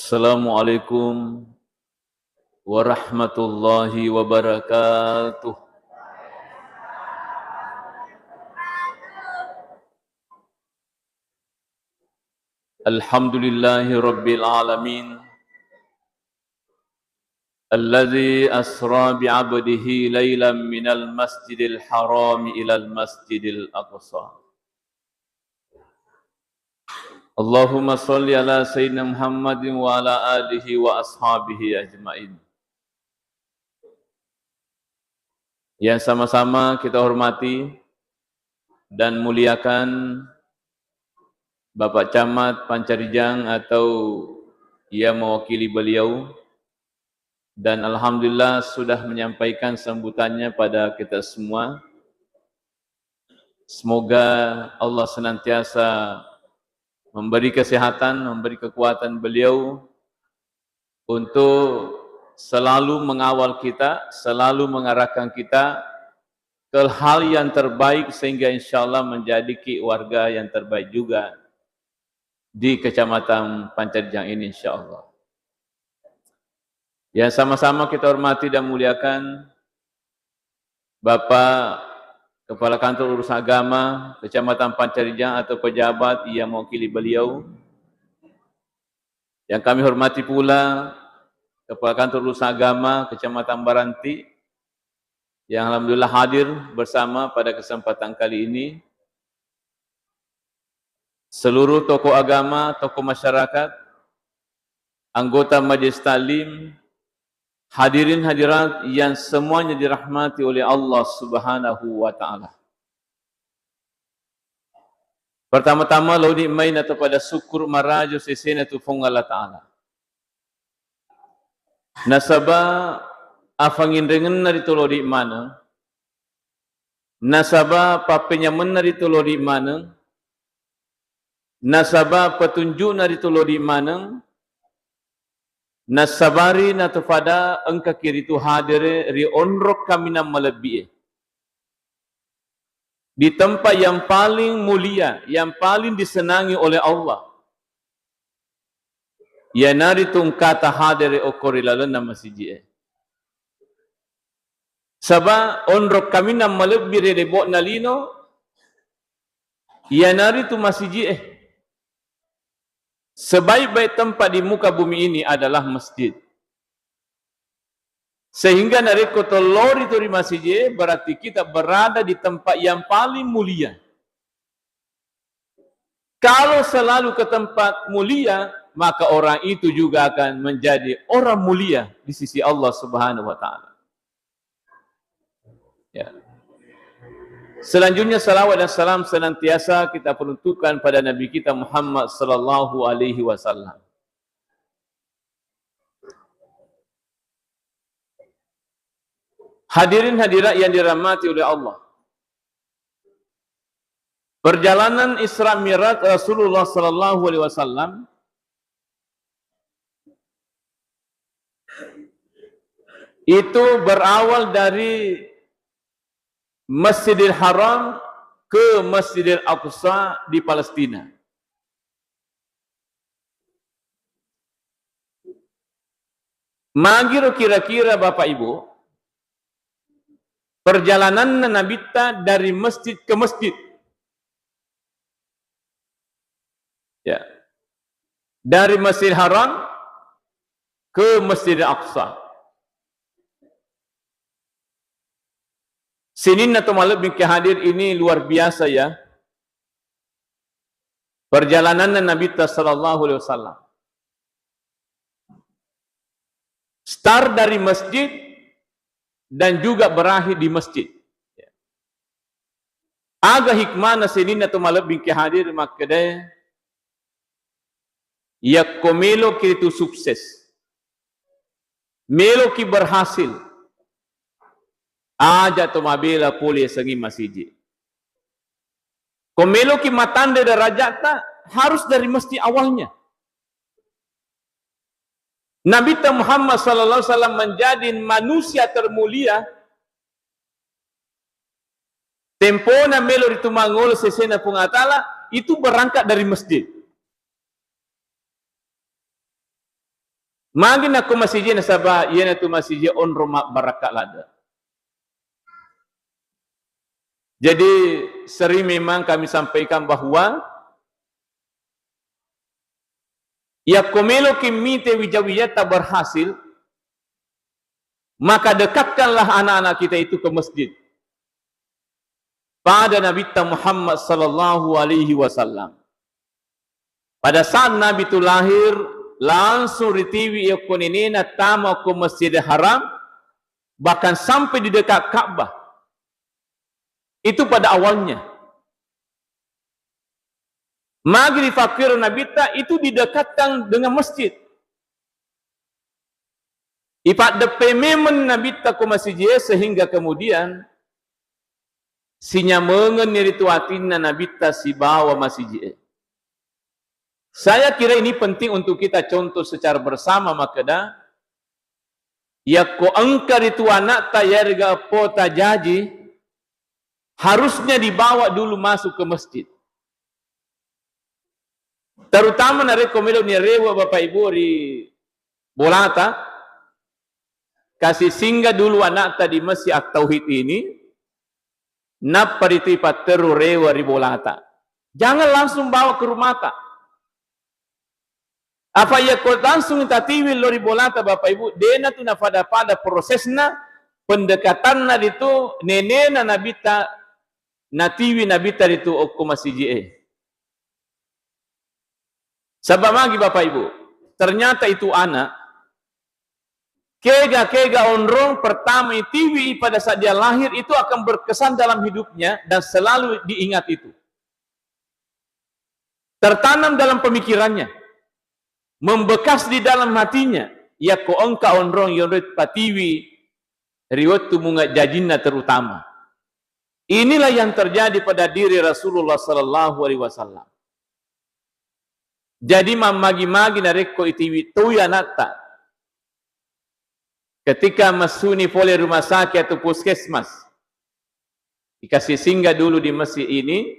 Assalamualaikum warahmatullahi wabarakatuh. Alhamdulillahi rabbil alamin. Alladzi asra bi'abdihi laylan minal masjidil haram ilal masjidil aqsa. Allahumma salli ala sayyidina Muhammadin wa ala alihi wa ashabihi ajmain. Yang sama-sama kita hormati dan muliakan Bapak Camat Pancarijang atau ia mewakili beliau, dan alhamdulillah sudah menyampaikan sambutannya pada kita semua. Semoga Allah senantiasa memberi kesehatan, memberi kekuatan beliau untuk selalu mengawal kita, selalu mengarahkan kita ke hal yang terbaik, sehingga insyaAllah menjadi keluarga yang terbaik juga di Kecamatan Pancarijang ini insyaAllah. Yang sama-sama kita hormati dan muliakan Bapak Kepala Kantor Urusan Agama Kecamatan Pancarijang atau pejabat yang mewakili beliau. Yang kami hormati pula Kepala Kantor Urusan Agama Kecamatan Baranti yang alhamdulillah hadir bersama pada kesempatan kali ini. Seluruh tokoh agama, tokoh masyarakat, anggota Majelis Taklim, hadirin hadirat yang semuanya dirahmati oleh Allah Subhanahu wa taala. Pertama-tama laudi main atau pada syukur marajo sesena tu fong Allah taala. Nasaba afangin dengan nari tu laudi mana? Nasaba papenya menari tu laudi mana? Nasaba petunjuk nari tu laudi mana? Nasabari na pada engka kiri tu hadir ri onrok kami na melebihi di tempat yang paling mulia, yang paling disenangi oleh Allah. Ya nari tu kata hadir okori lalu nama siji. Sabah onrok kami na melebihi ri bok nalino, ya nari tu masiji. Sebaik-baik tempat di muka bumi ini adalah masjid. Sehingga dari kotolori itu di masjid berarti kita berada di tempat yang paling mulia. Kalau selalu ke tempat mulia, maka orang itu juga akan menjadi orang mulia di sisi Allah Subhanahu wa taala. Ya. Selanjutnya salawat dan salam senantiasa kita peruntukkan pada Nabi kita Muhammad sallallahu alaihi wasallam. Hadirin hadirat yang dirahmati oleh Allah. Perjalanan Isra Mi'raj Rasulullah sallallahu alaihi wasallam itu berawal dari Masjidil Haram ke Masjidil Aqsa di Palestina. Magiro kira-kira Bapak Ibu, perjalanan Nabi dari masjid ke masjid. Ya. Dari Masjidil Haram ke Masjidil Aqsa. Sinin atau malam yang hadir ini luar biasa ya. Perjalanan Nabi sallallahu alaihi wasallam. Start dari masjid dan juga berakhir di masjid. Aga hikmah sinin atau malam yang hadir makanya ya komelo ki itu sukses. Melo ki berhasil. Aja tu mabila pulih sengi masjid. Komelo ki matanda derajatnya harus dari masjid awalnya. Nabi Muhammad sallallahu alaihi wasallam menjadi manusia termulia. Tempona melo itu mangol sesena pungatala itu berangkat dari masjid. Magin aku masjid na sabah, yan tu masjid on rumah barakat lada. Jadi sering memang kami sampaikan bahwa ya komelo kimite wijawiyata berhasil, maka dekatkanlah anak-anak kita itu ke masjid. Pada Nabi Muhammad sallallahu alaihi wasallam. Pada saat Nabi itu lahir, langsung ritiwi yakunina tama ke Masjidil Haram, bahkan sampai di dekat Ka'bah. Itu pada awalnya. Maghrib fakir Nabi itu didekatkan dengan masjid. Ipat depe memang Nabi ke masjid sehingga kemudian sinya mengen nirituatina Nabi si bawa masjid. Saya kira ini penting untuk kita contoh secara bersama makada. Ya ko angkar itu anak tayarga pota jaji harusnya dibawa dulu masuk ke masjid. Terutama nare komelo ni rewa Bapak Ibu di Bolata kasih singgah dulu anak tadi Masjid At-Tauhid ini nap pariti pateru rewa di Bolata. Jangan langsung bawa ke rumah tak. Apa ya kau langsung tatiwil lori Bolata Bapak Ibu, dena tu na pada prosesna pendekatan na itu nenena nabita natiwi nabita itu okko masjid. Sebab lagi Bapak Ibu, ternyata itu anak kega onrong pertama tiwi pada saat dia lahir itu akan berkesan dalam hidupnya dan selalu diingat itu. Tertanam dalam pemikirannya. Membekas di dalam hatinya, ya ko engka onrong yonret patiwi riwat tumunga jajinna terutama. Inilah yang terjadi pada diri Rasulullah sallallahu alaihi wasallam. Jadi mamagi-magi nareko itiwi tuya nata. Ketika masuni pole rumah sakit atau puskesmas, dikasih singgah dulu di masjid ini,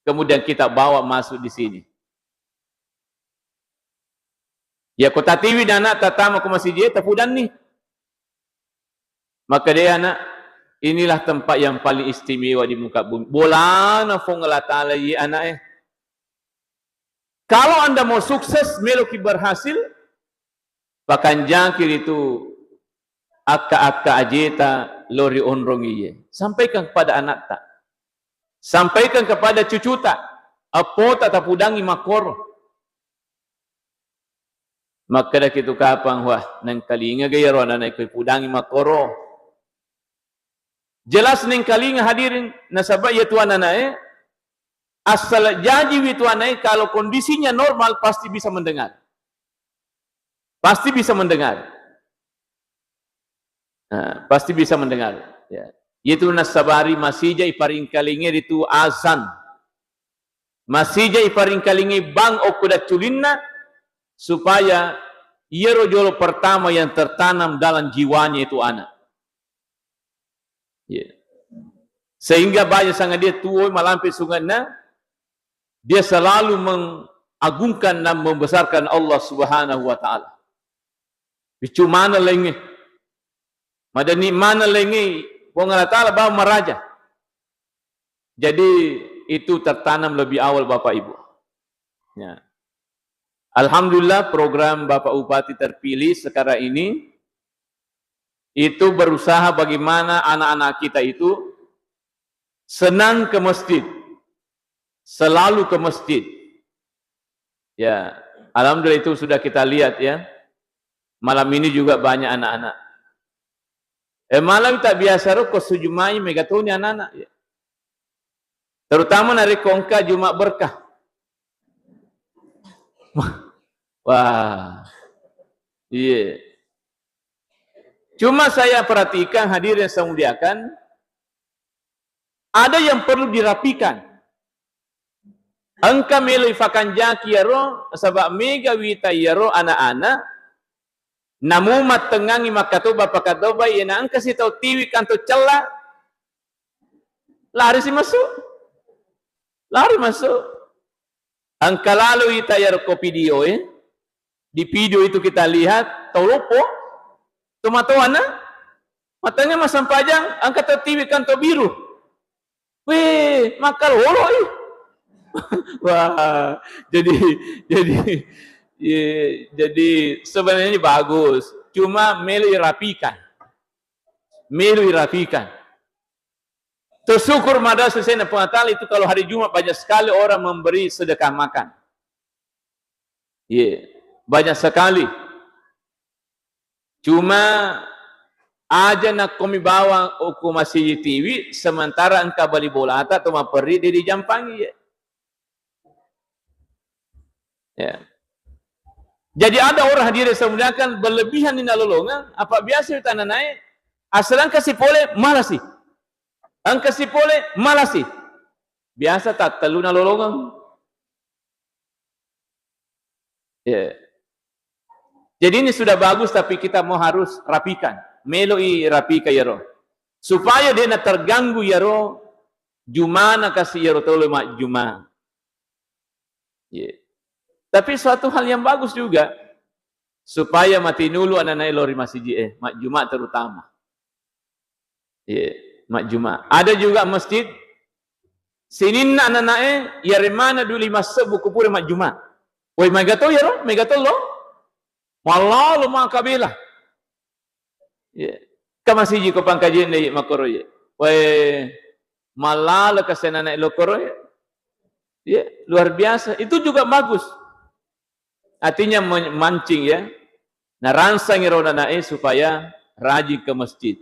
kemudian kita bawa masuk di sini. Ya kota tiwi dan anak tatama ke masjid tapudan nih. Maka dia anak, inilah tempat yang paling istimewa di muka bumi. Bolana fong Allah Ta'ala ye anak Kalau anda mau sukses, meloki berhasil, bahkan jangkir itu akka ajeta lori onrong iye. Sampaikan kepada anak tak. Sampaikan kepada cucu tak. Apo tak tapudangi makoro. Maka dah kita kapang wah nang kalinga gaya ro anak ko pudangi makoro. Jelas nang kalinga hadirin nasabah ya tuan anak asal jadi wi tuan kalau kondisinya normal pasti bisa mendengar. Pasti bisa mendengar. Nah, pasti bisa mendengar ya. Itu nasabari masija iparing kalinga itu azan. Masija iparing kalinga bang okuda culinna supaya ia rojolo pertama yang tertanam dalam jiwanya itu anak. Yeah. Sehingga banyak sangat dia tua malampi sungana, dia selalu mengagungkan dan membesarkan Allah Subhanahu Wa Taala. Bicu mana lengi, madani mana lengi, Allah Taala bawa meraja. Jadi itu tertanam lebih awal Bapak Ibu. Ya. Alhamdulillah program Bapak Bupati terpilih sekarang ini itu berusaha bagaimana anak-anak kita itu senang ke masjid, selalu ke masjid. Ya, alhamdulillah itu sudah kita lihat ya. Malam ini juga banyak anak-anak. Malam tak biasa ro ko sujumai megatoni anak-anak ya. Terutama nari kongka Jumat berkah. Wah, iya. Cuma saya perhatikan hadirin yang muliakan, ada yang perlu dirapikan. Angka melifakan jaki yaro, sebab mega wita yaro anak-anak, namu matengangi makatoba pakatoba, ina angka si tau tiwi kanto celah, lari si masuk, lari masuk. Angka lalu ita yaro kopi dio Di video itu kita lihat, tahu lupo, tomatoan matanya masam pajang, angkat TV kanto biru. Wih, makal holo ih. Wah, jadi sebenarnya ini bagus, cuma melu rapikan. Tersyukur mada selesai Natal itu kalau hari Jumat banyak sekali orang memberi sedekah makan. Banyak sekali. Cuma aja nak kami bawa aku masih TV sementara engkau beli bola atau maperi di jampangi. Jadi ada orang hadir semudakan berlebihan di nalolongan, apa biasa kita naik asal kasih pole malas sih. Kasih pole malas sih. Biasa tak telu nalolongan. Jadi ini sudah bagus tapi kita mau harus rapikan. Meloi rapika ya roh. Supaya dia nak terganggu ya roh. Jumana kasih ya roh tolu mak juma. Tapi suatu hal yang bagus juga. Supaya mati nulu anak-anak lori masjid mak juma terutama. Mak juma. Ada juga masjid. Sinin anak-anak ya remana dulu masa buku pura mak juma. Woi megato ya roh, megato lo. Malah lo mak kabilah. Kamasih ko pangkajian ni makoro ye. Woi malah lo kasenana lo koro ye. Luar biasa. Itu juga bagus. Artinya memancing ya. Naransang irona nae supaya rajin ke masjid.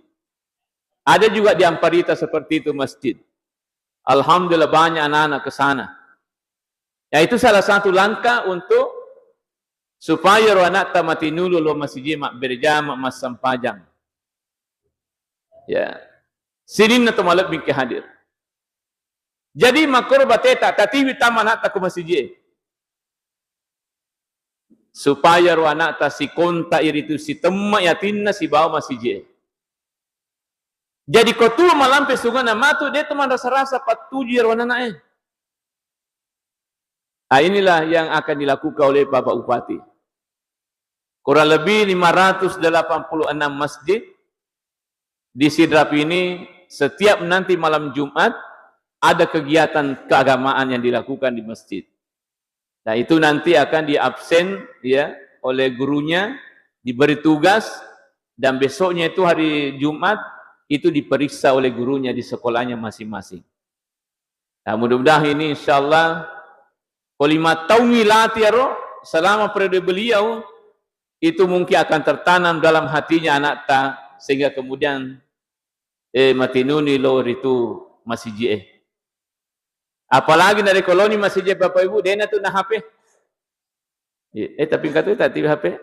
Ada juga di Amparita seperti itu masjid. Alhamdulillah banyak anak-anak ke sana. Ya itu salah satu langkah untuk supaya roh anak tamati nulu lo masjid mak berjama mas sampajang. Sinin na tumalab bingki hadir. Jadi makor bateta tatiwi taman anak ku masjid. Supaya roh anak ta si konta iritu si temma yatinna si bawa masjid. Jadi kotua malampe sungan namatu dia teman rasa-rasa patuji roh anak inilah yang akan dilakukan oleh Bapak Bupati. Kurang lebih 586 masjid di Sidrap ini setiap nanti malam Jumat ada kegiatan keagamaan yang dilakukan di masjid. Nah itu nanti akan diabsen ya oleh gurunya, diberi tugas dan besoknya itu hari Jumat itu diperiksa oleh gurunya di sekolahnya masing-masing. Nah mudah-mudahan ini insyaallah kelima tahun milati ya roh selama periode beliau itu mungkin akan tertanam dalam hatinya anak ta sehingga kemudian matinuni lo itu masjid apalagi dari koloni masjid Bapak Ibu dena tu na HP tapi kata tak TV HP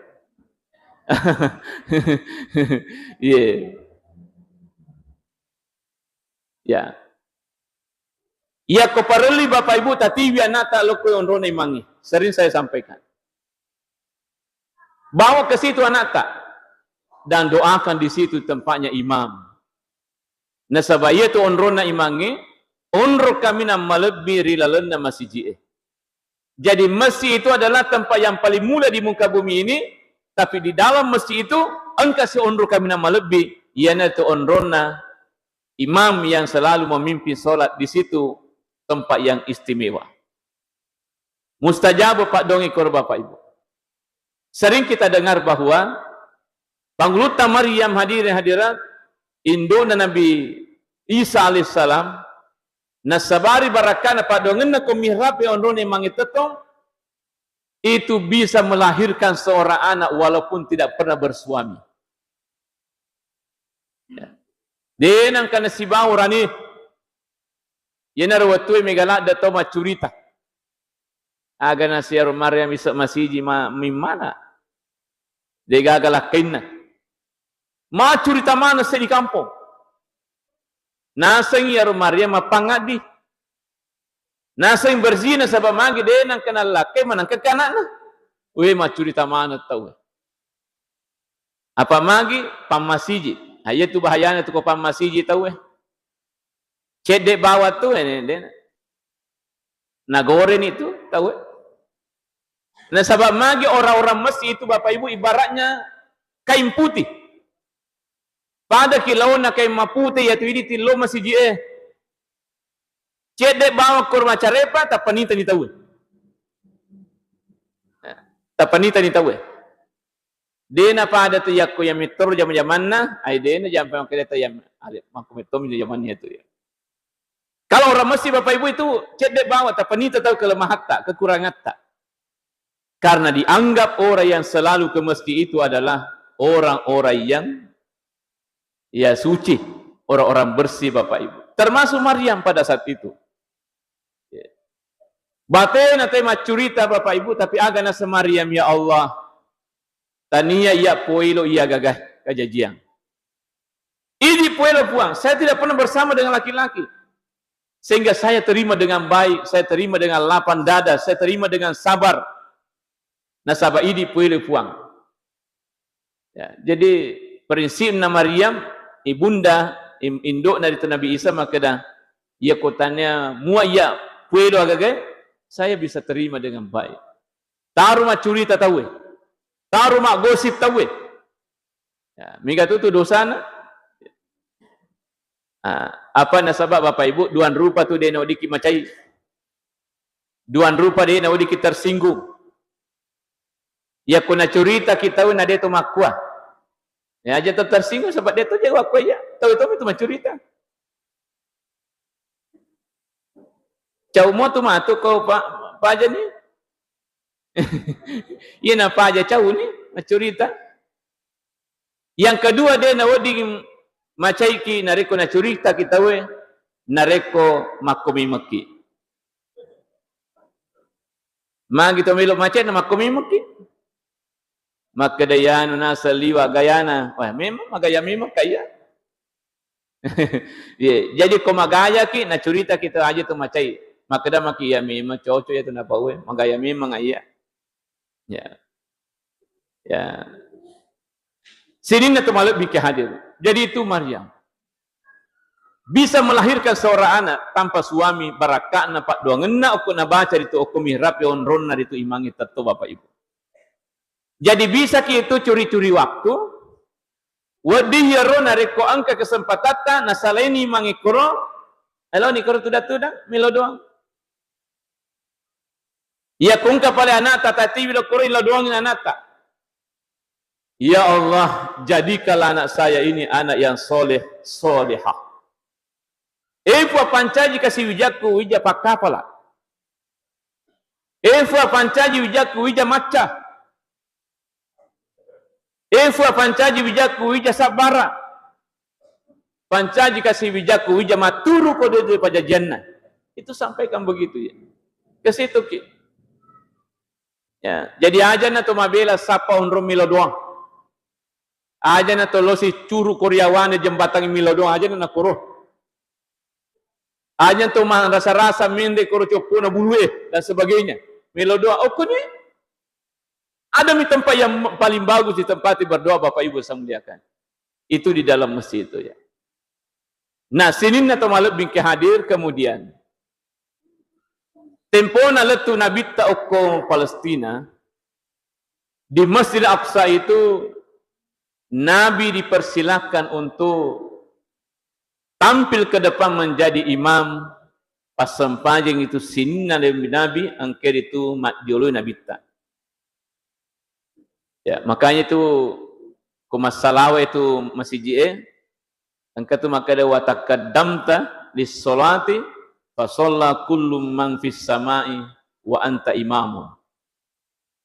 Ya kopareli Bapak Ibu tatiwi anata loko onrone mangi. Sering saya sampaikan. Bawa ke situ anata dan doakan di situ tempatnya imam. Nasabaya tu onrona imangi, onro kami na malebbi rilalena masjid. Jadi masjid itu adalah tempat yang paling mulia di muka bumi ini, tapi di dalam masjid itu engkau si onro kami na malebbi, iana tu onrona imam yang selalu memimpin solat di situ. Tempat yang istimewa. Mustajab Pak Dongi kor Bapak Ibu. Sering kita dengar bahwa Pangluta Maryam hadirat Indona Nabi Isa alaihissalam nasabari barakana Pak Dongen na kumihrap yang ondone mangitetong itu bisa melahirkan seorang anak walaupun tidak pernah bersuami. Denang kana si baurani Yana rawatui megala dato macurita. Aga na siya Maryam isa masiji mimana. Dega galakin na. Macurita mana sa di kampung. Nasang iya Maryam mapangadi. Nasang berzina sa pamagi denang kanal laki manang kekana na. Uwe macurita mana tau. Apa magi pamasiji. Ayat tu bahayanya tu ko pamasiji tau Cedek bawah tu nagoren itu tahu Nah, sebab magi orang-orang Mesir itu Bapak Ibu ibaratnya kain putih. Pada kilau na kain maputih ya tu ini tilo masih je. Cedek bawa kurma carepa tak panita ni tahu. Tak panita ni tahu. Dena pada tu yakku yang mitur zaman-zaman na, ai dena jam kereta yang alif maku mitum zaman itu ya. Kalau orang Mesir Bapak Ibu itu cedek bawa tak panita tahu kelemahan tak, kekurangan tak. Karena dianggap orang yang selalu ke masjid itu adalah orang-orang yang ya suci, orang-orang bersih Bapak Ibu. Termasuk Maryam pada saat itu. Batena tema curita Bapak Ibu, tapi agana se Maryam ya Allah. Tania ia poilo ia gagah kajajiang. Ini poilo puang, saya tidak pernah bersama dengan laki-laki. Sehingga saya terima dengan baik, saya terima dengan lapang dada, saya terima dengan sabar. Nasabah ini poilo puang. Ya, jadi prinsip na Maryam ibunda induk dari Nabi Isa maka dah ia kotanya muaya puedo agak saya bisa terima dengan baik. Taruh mak curita tahu, taruh mak gosip tahu. Ya, mika tu dosa na. Apa nasabah Bapak Ibu duan rupa tu dia nak dikit macai. Duan rupa dia nak dikit tersinggung. Ya kuna curita kita na dia tu makwa. Ya aja tu tersinggung sebab dia tu jawab aku ya. Tahu-tahu itu mah cerita. Cau mo tu mah tu kau pak aja ni. Iya napa aja cau ni cerita. Yang kedua dia na wadi macai ki nareko na cerita kita we nareko makomi maki. Magi to melo macai na makomi maki. Maka dayanu nasa liwa gayana. Wah, memang magaya memang kaya. Yeah. Jadi kau magaya ki na cerita kita aja tu macai. Maka dah maki ya memang cocok ya tu napa we. Magaya memang ayah. Ya. Ya. Sini na tu maluk bikin hadir. Jadi itu Maryam. Bisa melahirkan seorang anak tanpa suami barakat na pak doang. Ngena aku na baca itu aku mihrab yon ron na itu imangi tetap Bapak Ibu. Jadi bisa kita curi-curi waktu. Wadi hero nareko angka kesempatan nasalaini mangikro. Halo ni koro tuda milo doang. Ya kungka pale anak tatati bilo koro ilo doang anak ta. Ya Allah, jadikanlah anak saya ini anak yang soleh, solehah. Ewa pancaji kasih wijaku wija pakapala. Ewa pancaji wijaku wija maca. Ewa pancaji wijaku wija sabara. Pancaji kasih wijaku wija maturu kode dia pada jannah. Itu sampaikan begitu ya. Ke situ ki. Ya, jadi aja na to mabela sapa unro milo doang. Aja na to losi curu Koreawane jembatan milo doang aja na koro. Aja to mah rasa-rasa mende koro copuna bulue dan sebagainya. Milo doang okone. Ada di tempat yang paling bagus di tempat berdoa Bapak Ibu saya muliakan. Itu di dalam masjid itu ya. Nah, sini atau maluk bingkai hadir kemudian. Tempo na letu Nabi ta'ukum Palestina. Di Masjid Aqsa itu Nabi dipersilahkan untuk tampil ke depan menjadi imam. Pas sempajeng itu sini Nabi angker itu diului Nabi ta. Ya, makanya itu kumasalawa itu masih je. Angkat tu maka ada wataqaddamta lis-sholati fa shalla kullu man fis samai wa anta imamu.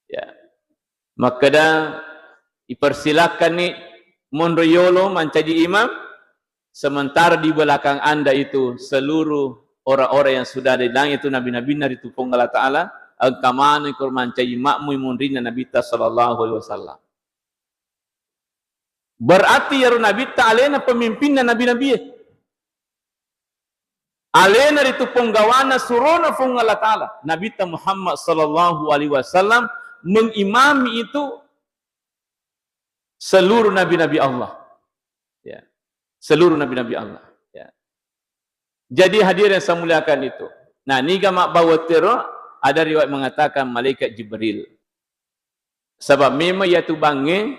Ya. Maka dah dipersilakan ni monroyolo menjadi imam sementara di belakang Anda itu seluruh orang-orang yang sudah ada di langit itu nabi-nabi dari tupung Allah Taala agkamane kurman cai makmu munrina Nabi sallallahu alaihi wasallam. Berarti ya Nabi ta alena pemimpinna nabi-nabi. Alena itu penggawana surona fung Allah Taala. Nabi ta Muhammad sallallahu alaihi wasallam mengimami itu seluruh nabi-nabi Allah. Ya. Seluruh nabi-nabi Allah, ya. Jadi hadirin yang saya muliakan itu. Nah, ni gamak bawa teror ada riwayat mengatakan malaikat Jibril. Sebab memang iaitu bangi,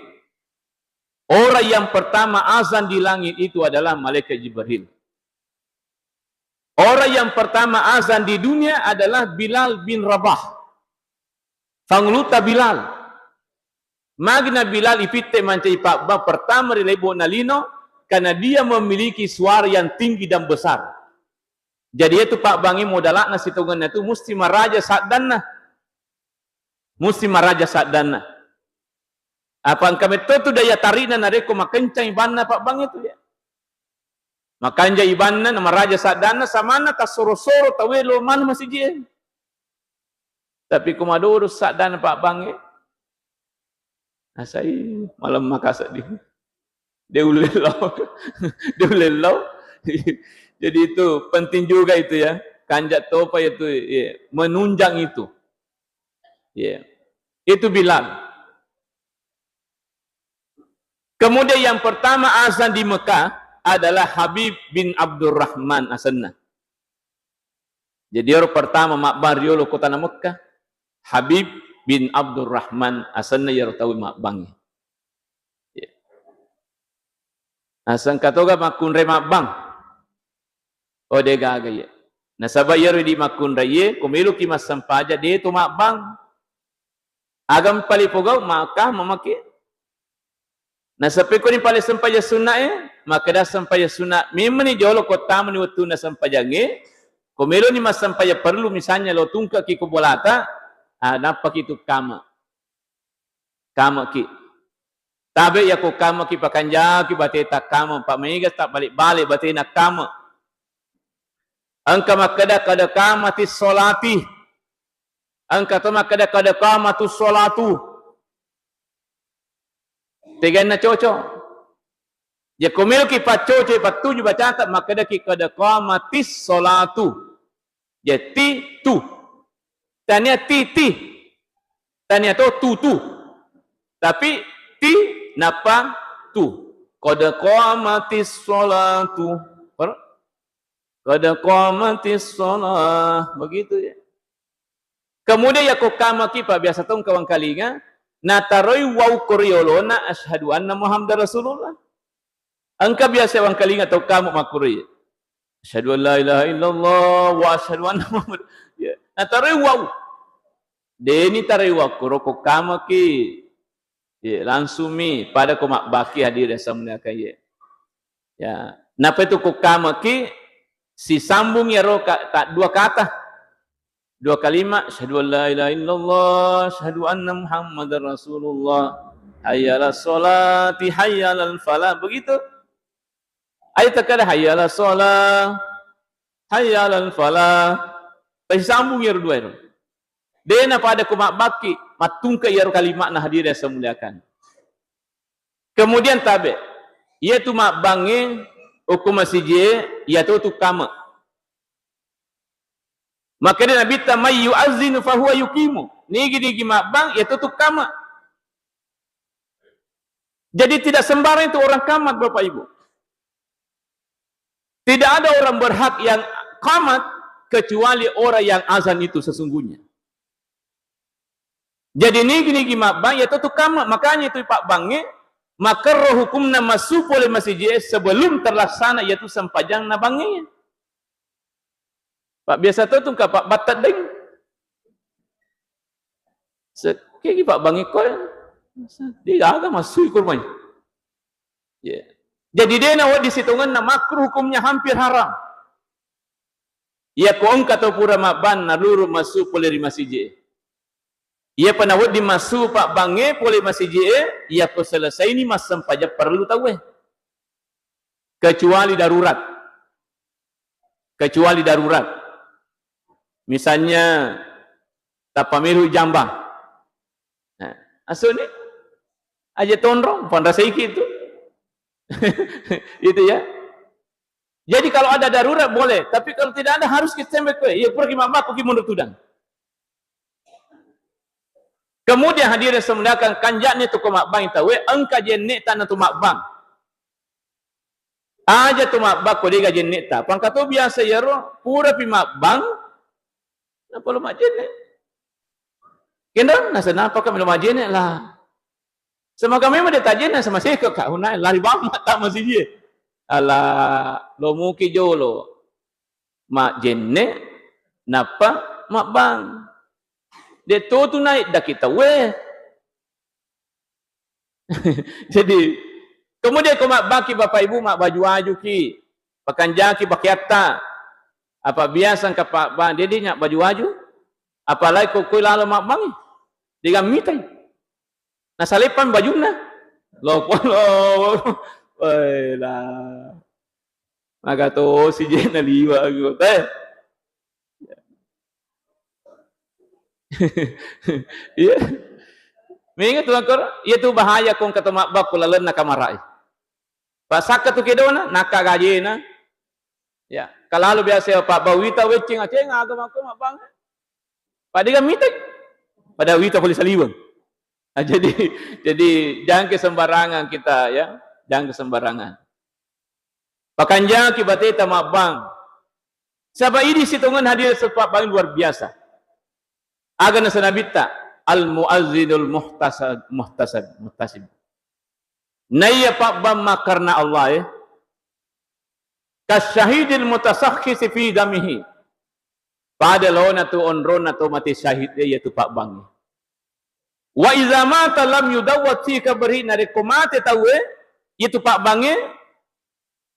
orang yang pertama azan di langit itu adalah malaikat Jibril. Orang yang pertama azan di dunia adalah Bilal bin Rabah. Fangluta Bilal. Magna Bilal ipite mancai Pak Ba pertama di lebo nalino karena dia memiliki suara yang tinggi dan besar. Jadi itu Pak Bangi modalakna situngan itu mesti maraja sadana. Mesti maraja sadana. Apa kami tu daya tarina nareko makencang ibanna Pak Bang itu ya. Makanya ibanna nama raja sadana samana tasoro-soro tawelo mana masih dia. Tapi kumadoro sadana Pak Bang ya. Asai malam makasak dia ulelau. Dia ulelau. Jadi itu penting juga itu ya. Kanjat topa itu ya, menunjang itu. Ya. Itu Bilal. Kemudian yang pertama azan di Mekah adalah Habib bin Abdurrahman azanna. Jadi orang pertama makbar yolo kota Mekah Habib bin Abdurrahman azanna ya tahu makbang. Ya. Asan katoga makun re makbang. Oh dega gaya. Nasaba yaro di makun re kumilu ki masampaja de tu makbang. Agam palipogau maka memaki. Nah sampai ko ni pala sampaya sunna maka dah sampaya sunna memang ni jolo kota mani waktu na sampaya komelo ni mas sampaya perlu misalnya lo tungka ki kubolata napak itu kama ki tabe ya ko kama ki pakanja ki bateta kama pak meiga tak balik batena nak kama angka makada kada kama ti solati angka to makada kada kama tu solatu Tegan na cocok. Ya komel ki pacoco patuju bacata maka dah ki kada qamatis salatu. Ya ti tu. Tania ti. Tania to tu. Tapi ti napa tu. Kada qamatis salatu. Kada qamatis salah. Begitu ya. Kemudian ya ko kama ki pa biasa tong kawan kalinga nataroi wau koryolona asyhadu anna Muhammadar Rasulullah. Angka biasa wang kalinga atau kamu makuri. Asyhadu an la ilaha illallah wa asyhadu anna Muhammad. Ya, nataroi wau. Deni taroi wau koroko kamu ki. Ya, langsung mi pada ko makbaki hadir asamnya kaya. Ya, napa itu ko kamu ki si sambung ya ro tak dua kata. Dua kalimat syahadu an la ilaha illallah syahadu anna Muhammadar Rasulullah hayyala sholati hayyalal falah begitu ayat terkadang hayyala sholah hayyalal falah pasti sambung ya dua itu dena pada kumak baki matungka ya kalimat nah hadir yang semuliakan kemudian tabe ia tu mak bangin hukum masjid ia tu kama maka dia Nabi tamay yu'azzinu fahuwa yuqimu. Nigi makbang itu tu kama. Jadi tidak sembarang itu orang kamat Bapak Ibu. Tidak ada orang berhak yang kamat kecuali orang yang azan itu sesungguhnya. Jadi nigi makbang itu tu kama. Makanya itu Pak Bange maka roh hukumna masuk oleh masjid sebelum terlaksana yaitu sempajang na bangnya. Pak biasa tu tungka Pak batat deng. Sekali Pak Bang Iko dia agak masuk kurban. Ya. Jadi dia nak di situngan na makruh hukumnya hampir haram. Ia koong kata pura makban naluru masuk oleh masjid. Ia penawat di masuk Pak Bange oleh masjid. Ia ko selesai ni masam pajak perlu tahu kecuali darurat. Kecuali darurat. Misalnya tapamiru jambang. Nah, asun ni aja tonrong pandai sedikit itu. Itu ya. Jadi kalau ada darurat boleh, tapi kalau tidak ada harus kita tembak ke. Ya pergi mama pergi mundur tudang. Kemudian hadirin semuliakan kanjatnya tu makbang tahu engka jenek tanah tu makbang. Aja tu makbang ko dia jenek ta. Pangkat tu biasa ya ro pura pi makbang. Apa lu majene? Kena nasa napa kami lu majene lah. Sama kami mah detajena sama saya ke kau naik lari bang tak masih dia. Ala lo muki jolo. Mak jenne napa mak bang. Dia tu naik dah kita weh. Jadi kemudian kau mak baki bapak ibu mak baju aju ki. Pakan jaki bakiata. Apa biasa ke pak bang dia nyak baju aju. Apalagi kau lalu mak bang. Dia mitai. Nah salipan bajuna. Lo. Woi lah. Maka tu si Jena liwa aku. Iya. Mengingat tuan kor, ia tu bahaya kong kata mak bab kulalan nak kamarai. Pasaka tu kedona nak gajena. Ya, kalau biasa pak bawita wecing aceng agama aku mak bang. Pada mitai. Pada wita boleh saliwang. Nah, jadi jangan kesembarangan kita ya, jangan kesembarangan. Pakanja kibateta mak bang. Sabab ini situngan hadir sebab bang luar biasa. Agana sanabita al muazzinul muhtasib. Naya pak bang makarna Allah ya. Kasyahidil mutasakhis fi damihi. Pada lona tu onrona tu mati syahid dia yaitu pak bang. Wa iza mata lam yudawwat fi kabri narikumate tahu itu pak bange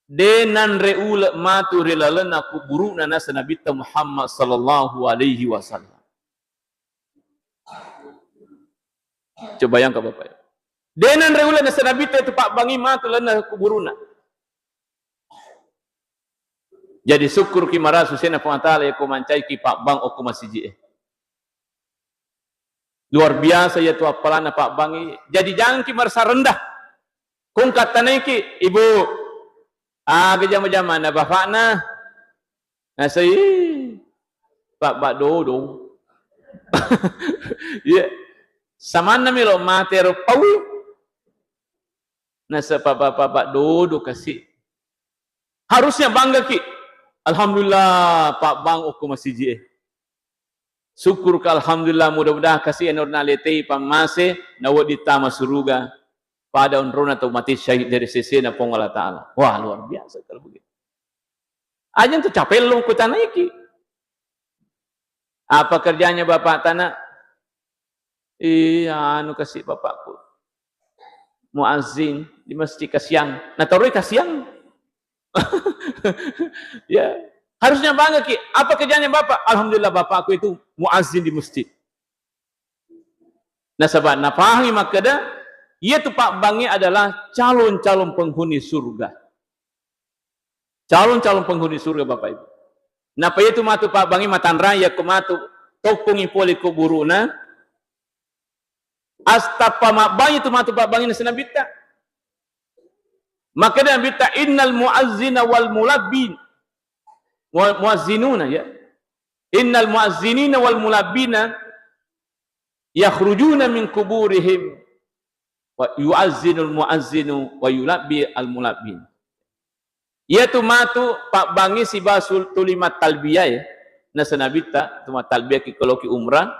denan reul matu rilalana kuburuna nas nabi Muhammad sallallahu alaihi wasallam. Coba bayangkan Bapak. Denan reul nas nabi itu pak bange matu lana kuburuna. Jadi syukur ki mara susena pa taala ko mancai ki pak bang o ko masiji. Luar biasa ya tu apalana pak bangi. Jadi jangan ki merasa rendah. Kung katane ki ibu jam-jam mana bapakna. Nasai pak dodo. Ya. Samana milo matero pawi. Nasa pak dodo kasih. Harusnya bangga ki. Alhamdulillah pak bang aku masih je. Syukur ke alhamdulillah mudah-mudahan kasih enorna letei pamase nawat ditama suruga pada onrona atau mati syahid dari sisi na pong Allah Ta'ala. Wah luar biasa kalau begitu. Aja tu capek long ku tanah iki. Apa kerjanya bapak tanah? Iya anu kasih bapakku. Muazzin di masjid kasiang. Nah taruh kasiang. Ya, harusnya bangga ki. Apa kerjanya bapak? Alhamdulillah bapakku itu muazzin di masjid. Nah sebab napahangi makada, ia tu pak bangi adalah calon-calon penghuni surga. Calon-calon penghuni surga bapak ibu. Napa itu matu pak bangi matan raya kematu tokungi poli kuburuna. Astapa mak bangi tu matu pak bangi nasenabita. Maka dia berkata innal muazzina wal mulabbin muazzinuna ya. Innal muazzinina wal mulabbina yakhrujuna min kuburihim wa yu'azzinul muazzinu wa yulabbi al mulabbin. Yaitu matu pak bangi si basul tulimat talbiyah ya. Nasanabita tuma talbiyah ki koloki umrah.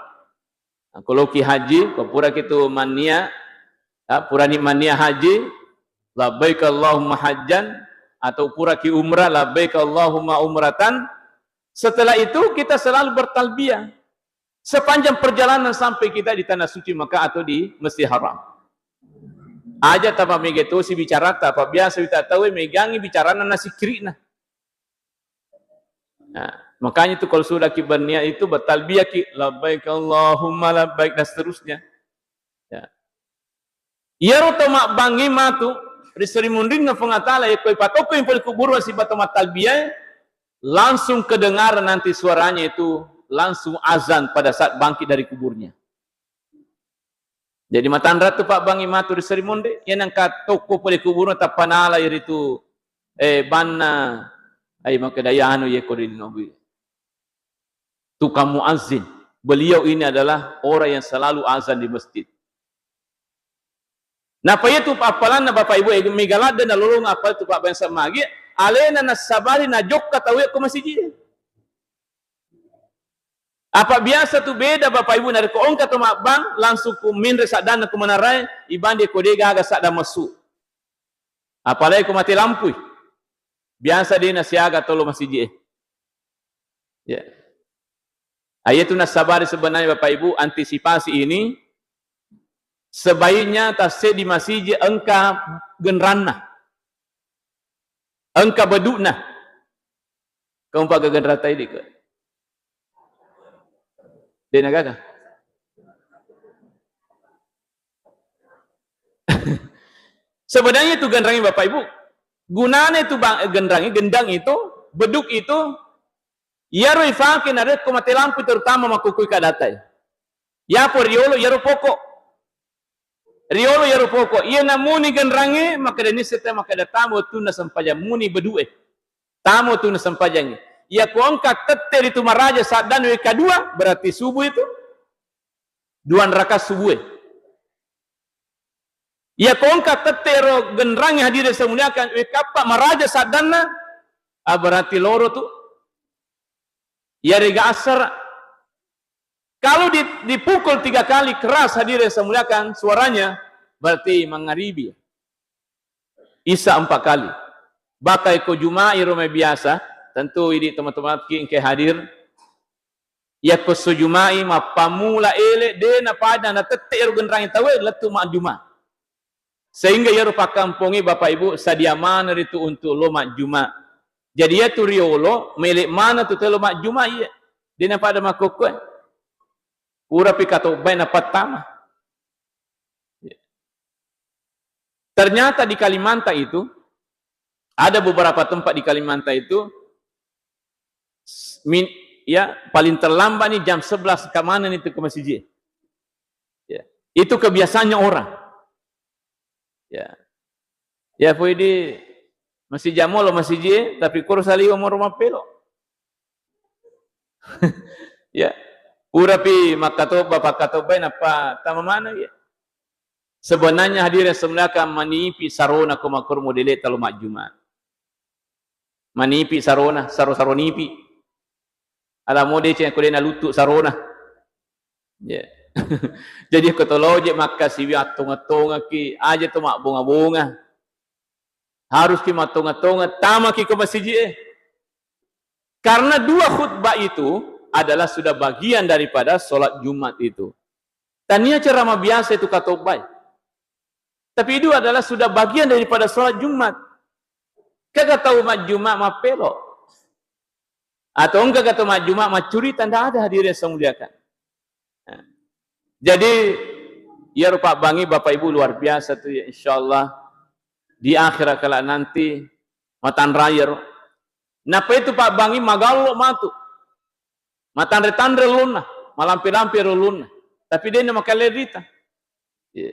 Koloki haji, pura kitu mania, purani mania haji. Labbaik Allahumma hajjan atau pura ki umrah labbaik Allahumma umratan. Setelah itu kita selalu bertalbiyah sepanjang perjalanan sampai kita di tanah suci Makkah atau di Masjid Haram. Aja tanpa megeto si bicara apa biasa kita tahu megangi bicara nasi kirina. Nah, makanya itu kalau sudah ki berniat itu bertalbiyah ki labbaik Allahumma labbaik dan seterusnya. Ya. Ya mak bangi matu Risri mundin na pengatala ikoi patoko yang poli kubur si batomat talbiyah langsung kedengaran nanti suaranya itu langsung azan pada saat bangkit dari kuburnya. Jadi matan ratu pak bangi matu Risri mundi yang angkat toko poli kubur na tapanala itu banna ay makadayano ye kodin nobi. Tukang muazzin. Beliau ini adalah orang yang selalu azan di masjid. Napa itu apalan na bapak ibu migalad dan lulung apal tu pak bangsa magi alena na sabari na jok katawi ko masjid. Apa biasa tu beda Bapak Ibu dari ko ongka to bang langsung ku min resadana ku manarai ibande ko dega aga sada masuk. Apalagi ku mati lampu. Biasa dia nasiaga tolo masih. Ya. Ayat nasabari sebenarnya Bapak Ibu antisipasi ini sebaiknya tasnya di masjid engka genranna. Engka bedukna. Kau pakai genrata ini ke? Dia nagaka. Sebenarnya itu gendrangi Bapak Ibu. Gunanya itu gendrangi, gendang itu, beduk itu, ya roifakin ada komate lampu terutama makukui kadatai. Ya por riolo yaro pokok. Riolo yaro pokok. Ia namuni gendrangi maka deni sete maka da tamu tu na sampaja muni bedue. Tamu tu na sampajang. Ya kuangka teter itu maraja saat dan kedua berarti subuh itu 2 rakaat subuh. Ya kuangka teter gendrangi hadir semuliakan kapa maraja saat dan berarti loro tu. Ya rega asar. Kalau dipukul 3 kali keras hadir semuliakan suaranya berarti mangaribi. Isya 4 kali. Bakai ko Juma'i rumah biasa. Tentu ini teman-teman ke hadir. Ya ko Juma'i ma pamula ele de na pada na teter gendrangi tawe letu ma Juma'i. Sehingga ya rupa kampungi Bapak Ibu sadia mana itu untuk lo mak Juma'i. Jadi ya tu riolo milik mana tu telo mak Juma'i ya. De na pada makokoi. Pura pikato bay na pertama. Ternyata di Kalimantan itu ada beberapa tempat di Kalimantan itu ya paling terlambat nih jam 11 ke mana itu ke masjid. Ya. Itu kebiasaannya orang. Ya. Ya foi di masih jamolo masjid tapi kurus ali umur rumah pelo. Ya. Pura pi makato bapak kato bay apa tama mana ya. Sebenarnya hadirin sebenarnya manipi sarona ko makur modele talo mak Jumat. Manipi sarona, saro nipi. Ala mode ceng ko na lutuk sarona. Ya. Jadi ko tolo je makka siwi atung-atung ki aja tu mak bunga-bunga. Harus ki matung-atung tama ki ke masjid. Karena 2 khutbah itu adalah sudah bagian daripada solat Jumat itu. Tania ceramah biasa itu katobai. Tapi itu adalah sudah bagian daripada solat Jumat. Kagak tahu mak Jumat mak pelo. Atau enggak kata mak Jumat mak curi tanda ada hadirin semuliakan. Nah. Jadi ya rupa bangi Bapak Ibu luar biasa tuh ya insyaallah di akhirat kala nanti matan raya. Napa itu Pak bangi magalo matu. Matan retandre luna, malampi-lampi luna. Tapi dia nama kalerita. Ya.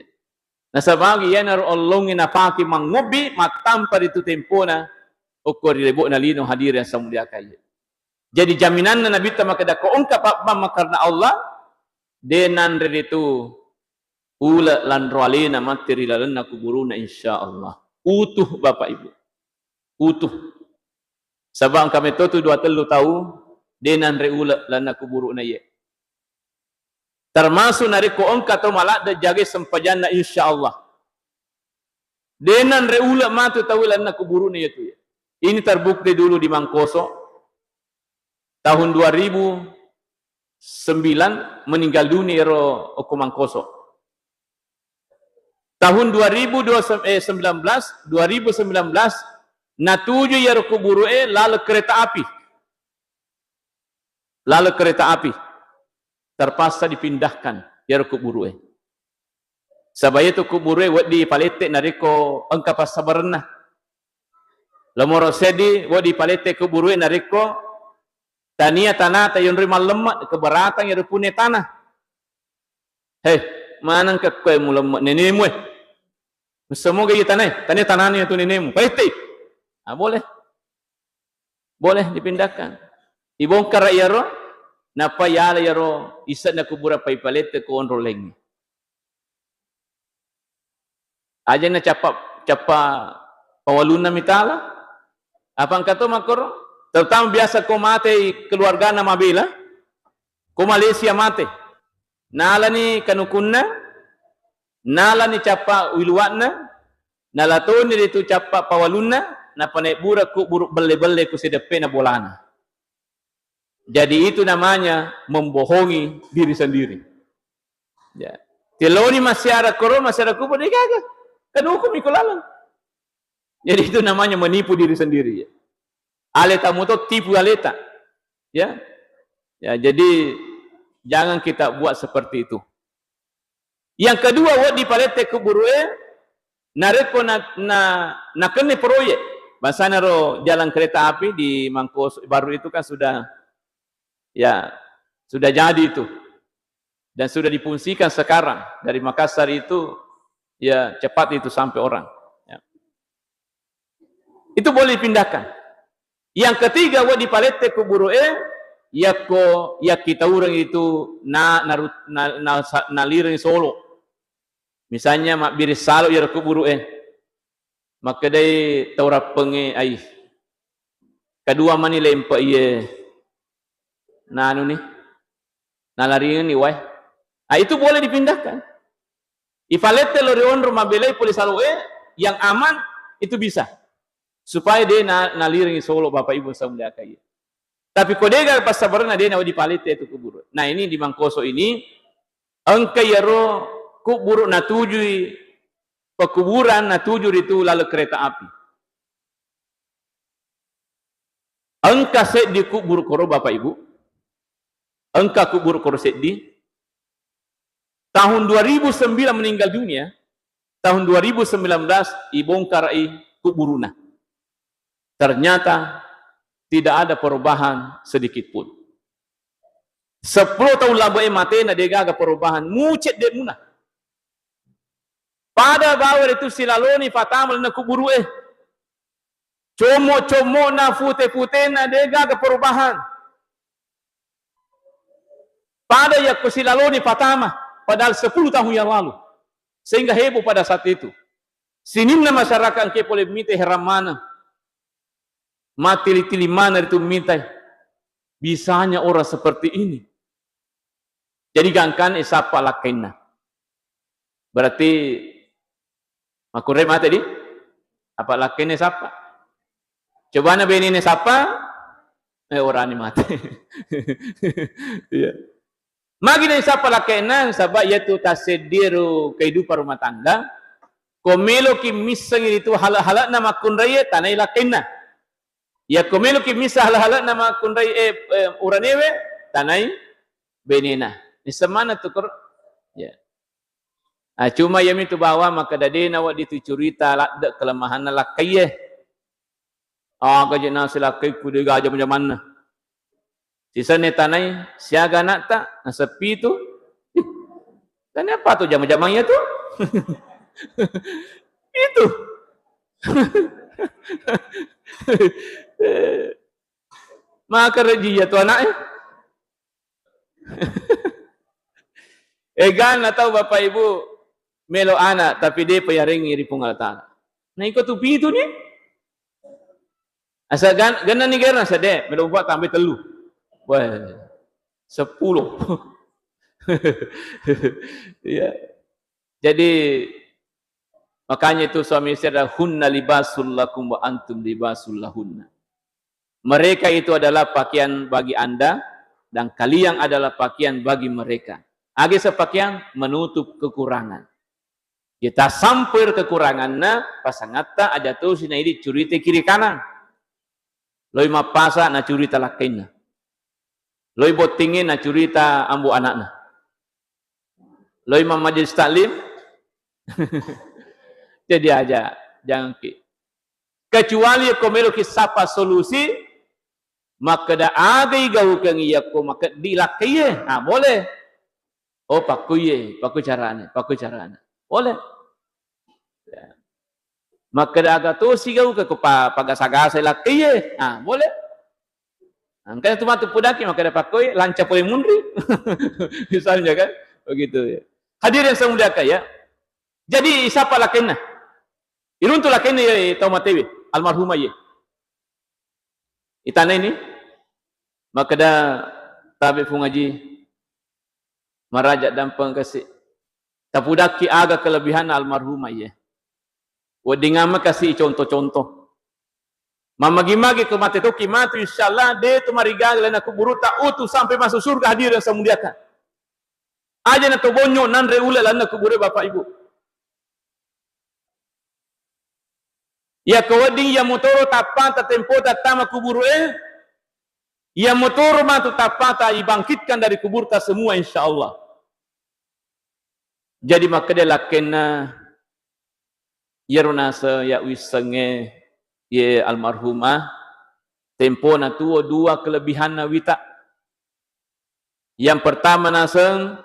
Nah sabagi ya naru ollongi napaki mangobi matampa itu tempona ukur rebok na lino hadirin semuliakan. Jadi jaminan Nabi ta makada ko ungkap apa karena Allah denan itu ula lan roalina materi lalenna kuburuna insyaallah. Utuh Bapak Ibu. Utuh. Sabang kami tu 2 telu tahu denan reula lan kuburuna ye. Termasuk nari ko ungkap to malak da jage sempajanna insyaallah. Denan reula matu tahu lan kuburuna ye tu. Ini terbukti dulu di Mangkoso. Tahun 2009 meninggal dunia ro Okomangkoso. Tahun 2019 natuju ya ro kuburue lalu kereta api. Lalu kereta api terpaksa dipindahkan ya ro kuburue. Sabaya tu kuburue wadi palete nariko angka pasabarna. Lamoro sedi wadi palete kuburue nariko tania tanah tayon rimal lemak keberatan yang punya tanah. Hei, mana ke kue mulemak nenemu? Semua gaya tanahnya itu nenemu. Pasti, boleh, boleh dipindahkan. Ibongkar yaro, napa yala yaro isat na kubura paipalete ko onroleng. Aja na capa pawaluna mitala. Apa angkato makoro? Terutama biasa kau mati keluarga nama bila, Ko Malaysia mate. Nala ni kanukunna, nala ni capa wiluatna, nala to ni itu capa pawalunna, na panai bura ku buruk belle-belle ku sedepe na bolana. Jadi itu namanya membohongi diri sendiri. Ya. Teloni masyarakat koro masyarakat ku pada gagal. Kan hukum ikulalan. Jadi itu namanya menipu diri sendiri. Ya. Aleta muto tipu aleta. Ya. Ya, jadi jangan kita buat seperti itu. Yang kedua, di palete kuburue nareko na kene proyek. Bahasanya ro jalan kereta api di Mangkos baru itu kan sudah jadi itu. Dan sudah difungsikan sekarang dari Makassar itu ya cepat itu sampai orang. Ya. Itu boleh dipindahkan. Yang ketiga, di palete kuburue ya kita orang itu naliring Solo. Misalnya mak biris salo ya kuburu maka dai taura penge ai. Kedua mani lempa iye. Anu nih. Nalaringan ni wai. Itu boleh dipindahkan. Ifalete lorion rumah belai polis salo yang aman itu bisa. Supaya dia naliring Solo Bapak Ibu saya kai. Tapi kodega pas sabarna dia na di palete itu kubur. Nah ini di Mangkoso ini angka yaro kubur na tuju pekuburan na tuju itu lalu kereta api. Angka set di kubur koro Bapak Ibu. Angka kubur koro set di tahun 2009 meninggal dunia. Tahun 2019 ibongkar kuburuna. Ternyata tidak ada perubahan sedikit pun. 10 tahun labai mati na dia gaga perubahan mucet dia munah. Pada bawah itu silaloni patamal na kuburu Como na fute na dia gaga perubahan. Pada ya silaloni patama padahal 10 tahun yang lalu. Sehingga heboh pada saat itu. Sinimna masyarakat ke boleh mite heram mana. Mati-tili mana itu minta bisanya orang seperti ini. Jadi gangkan isapa lakaina. Berarti makure mati di apa lakaina siapa? Coba na benine siapa? Orang ini mati. Iya. Magina isapa lakaina sabab yaitu tasediru kehidupan rumah tangga. Komelo ki misang itu hal-hal nama kunraya tanai lakaina. Ya komelo ki misa hal-hal nama kunrai uranewe tanai benena. Ni semana tukur ya. Cuma yang itu bawa maka dadena wa ditu cerita lakda kelemahan lakai gajena silakai kudu gaja macam mana. Sisa ne tanai siaga nak tak sepi tu. Dan apa tu jam-jamnya tu? Itu. Maka reji tu anak Egan atau Bapak Ibu melo anak tapi dia payaring iri pungalatan. Nah ikut tupi itu ni. Asa gana ni gerna sade melo buat tambah telu. Wah 10. Ya. Jadi makanya itu suami istri adalah hunna libasul lakum wa antum libasul lahunna. Mereka itu adalah pakaian bagi anda dan kalian adalah pakaian bagi mereka. Agi sepakaian menutup kekurangan. Kita sampir kekurangannya pasangata ada tu sini ini curita kiri kanan. Loi mapasa na curita lakinna. Loi botingin na curita ambu anakna. Loi majlis taklim. Jadi aja jangan kecuali komelo kisapa solusi maka da agai gau kang iya ko maka dilakiye boleh paku carane boleh ya. Maka da aga to sigau ke pagasagasa lakiye boleh angka tu matu pudaki maka da paku lanca poe mundri misalnya kan begitu ya. Hadirin yang muliakan ya. Jadi siapa lakinya? Iruntu lakinya ya tau matewi almarhumah ya. Itana ini maka dah tabi fungaji Marajak dan pengkasih. Tapudaki aga kelebihan almarhumah ya. Wadingama kasih contoh-contoh. Mamagi-magi ke mati toki mati insyaallah dia tu marigaga lena kuburu tak utuh sampai masuk surga hadir yang saya muliakan. Aja na to bonyo nan reula lana kubure bapak ibu. Ya kawading ya motoro tapata tempo tatama kuburu ya motoro matu tapata ibangkitkan dari kubur ta semua insyaallah. Jadi maka dia lakena yaruna sa ya wisenge ye almarhumah tempo na tuo dua kelebihan na wita. Yang pertama naseng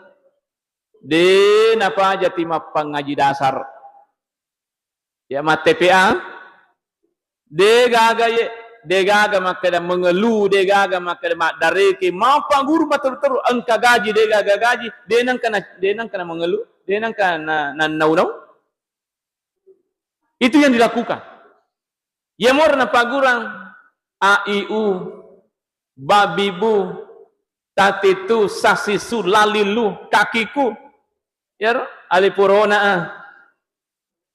de napa jati mapangaji dasar. Ya mat TPA de gaga makada mengeluh de gaga makada mak dareke mau pangguru matur-tur engka gaji de gaga gaji de nang kana mengeluh de nang kana nau itu yang dilakukan ya morna pagurang aiu babibu tatitu sasisu lalilu kakiku ya alipurona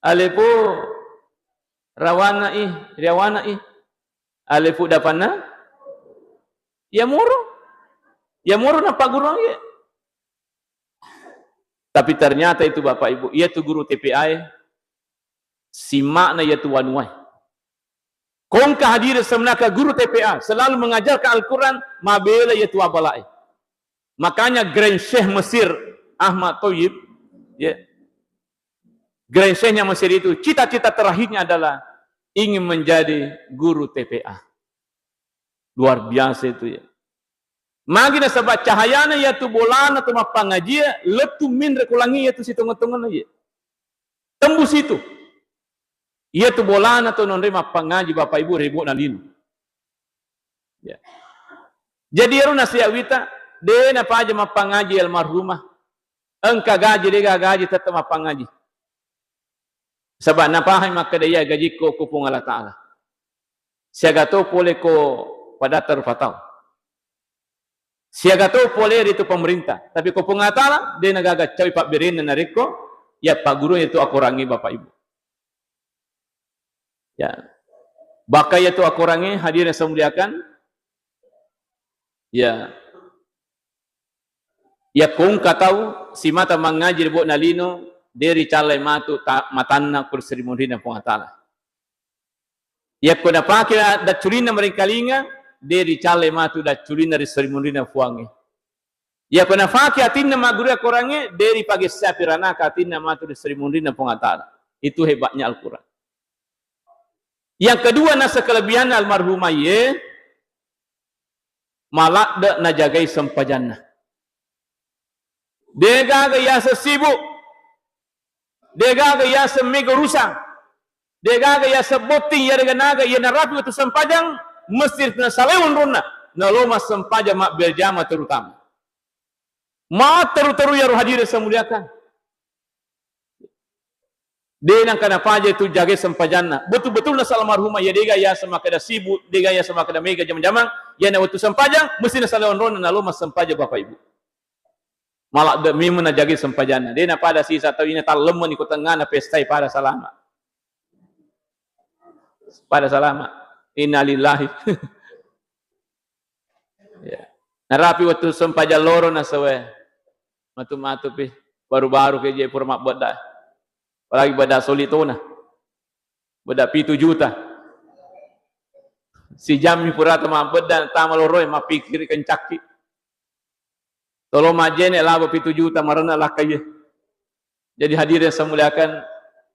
alipu rawana alifu dapana ya moro na pagurang ya. Tapi ternyata itu bapak ibu ia tu guru TPI simak na ia tu wanuai kong hadir sebenarnya guru TPA selalu mengajarkan Al-Quran mabela ia tu abalai. Makanya Grand Syekh Mesir Ahmad Thayyib ya Grand Syekhnya Mesir itu cita-cita terakhirnya adalah ingin menjadi guru TPA. Luar biasa itu ya. Magina sebab cahayana ya tu bolana tu mapangajia letu min rekulangi ya tu situng-tungan aja. Tembus itu. Ia tu bolana tu nonrema pangaji bapak ibu ribu nalin. Ya. Jadi eru nasihat wita de napa aja mapangaji almarhumah. Engka gaji de gaji tetap mapangaji. Sebab napahay makadaya gaji ko kupung Allah Ta'ala. Siaga to pole ko pada terfatau. Siaga to pole itu pemerintah. Tapi kupung Allah Ta'ala, dia nagaga cawi pak birin na nariko, ya pak guru itu aku rangi bapak ibu. Ya. Baka itu aku rangi hadir yang saya muliakan. Ya. Ya kung katau, si mata mangajir buat nalino, dari calai matu matanna kursri mundina pengatala. Ya kona pakira da culina mereka linga dari calai matu da culina dari sri mundina fuangi. Ya kona fakir atinna magura korange dari pagi sapirana katinna matu dari sri mundina pengatala. Itu hebatnya Al-Quran. Yang kedua nasa kelebihan almarhumah ye malak da najagai sempajanna. Dega ya sesibuk. Dega ya semega rusang. Dega ya seboting ya reganaga ya narapi itu sempajang mesir na salewon runa na loma sempajang mak berjama terutama. Ma teru-teru ya hadir semuliakan. Denang kana paja itu jaga sempajanna. Betul-betul na almarhumah ya dega ya semakada sibuk, dega ya semakada mega jam-jamang ya na waktu sempajang mesti na salewon runa na loma sempajang bapak ibu. Malak demi menajagi sempajana. Dia na pada sisa tahu ini tak lemon ikut tengah na pestai pada salama. Pada salama. Innalillahi. Ya. Narapi waktu sempaja loro na sawe. Matu-matu pi. Baru-baru ke je purmak beda. Apalagi beda solitona. Beda 7 juta. Si jami purata ma beda tamal loro ma pikir kencaki. Tolong majene laba 7 juta marana lah kaya. Jadi hadir yang saya muliakan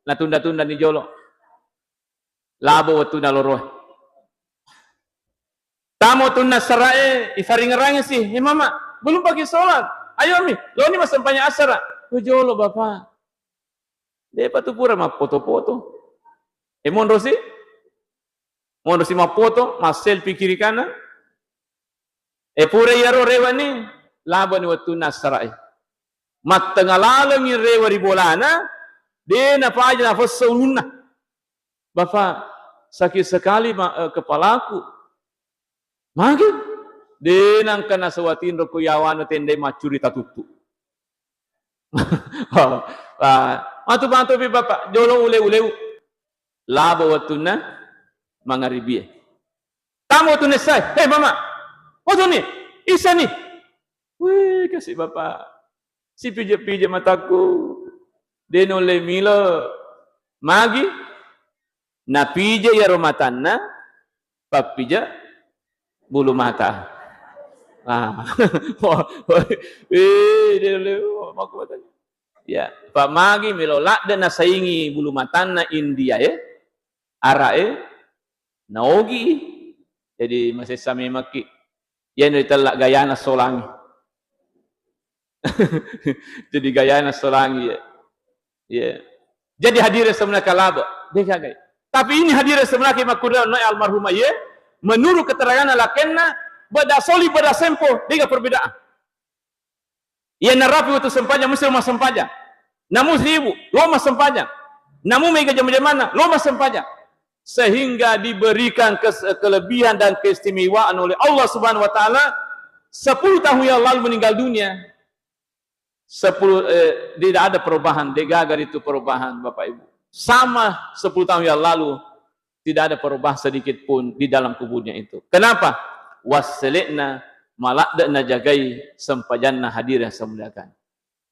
na tunda-tunda ni jolo. Laba waktu na loroh. Tamu tunda sarae ifaringerangnya sih. Mama, belum pagi sholat. Ayo mi, lo ni masih banyak asara. Jolo bapak. Dia patu pura ma foto-foto. Mon Rosi? Mon Rosi ma foto, ma selfie kiri kanan. Pura yaro rewani. Laban waktu nasarai. Mat tengah lalang yang rewa di bolana, dia napa aja nafas seulunna. Bapak, sakit sekali kepalaku. Makin, dia nang kena sewatin roku yawan tendai macuri tatutu. Matu-matu pi bapak, jolo ule-ule labo watuna mangaribi. Tamu tu nesai, hei mama, waktu ni, isa ni. Wih, kasih bapak, si pijak-pijak mataku, denole milo, magi, na pijak ya romatanna, pap pijak bulu mata. Denole, maku matanya. Ya, Pak Magi melolak dan nasaingi bulu matana India ya, arae, naogi, jadi masih sami maki, yang ditelak gayana solangi, jadi gayana solangi ya, ya. Jadi hadir sebenarnya kalaba, dekagai. Tapi ini hadir sebenarnya makudah noy almarhumah ya, menurut keterangan lakenna, beda soli beda sempo, tiga perbedaan. Ia narapi waktu sempajang, mesti rumah sempajang. Namun seribu, loma sempajang. Namun mega jam-jamana, loma sempajang. Sehingga diberikan kelebihan dan keistimewaan oleh Allah Subhanahu Wa Taala. 10 tahun yang lalu meninggal dunia. 10 tidak ada perubahan, degagar itu perubahan Bapak Ibu. Sama 10 tahun yang lalu tidak ada perubahan sedikit pun di dalam kuburnya itu. Kenapa? Wassalikna malakna jagai sempajanna hadir yang semuliakan.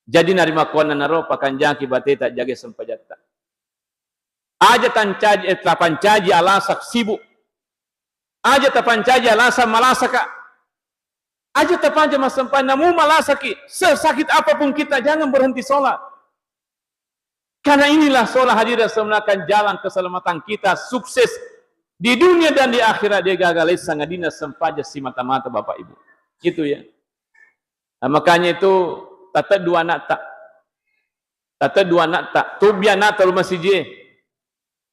Jadi narima kuana naro pakanjang kibate tak jaga sempajatta. Aja tancaji tapancaji alasak sibuk. Aja tapancaji alasan malasaka. Aja tapancaji masampai namu malasaki. Sesakit apapun kita jangan berhenti sholat. Karena inilah sholat hadir dan semuliakan jalan keselamatan kita sukses di dunia dan di akhirat. Dia gagal sangadina sempaja si mata-mata Bapak Ibu. Gitu ya. Nah, makanya itu tata dua anak tak tubia anak rumah siji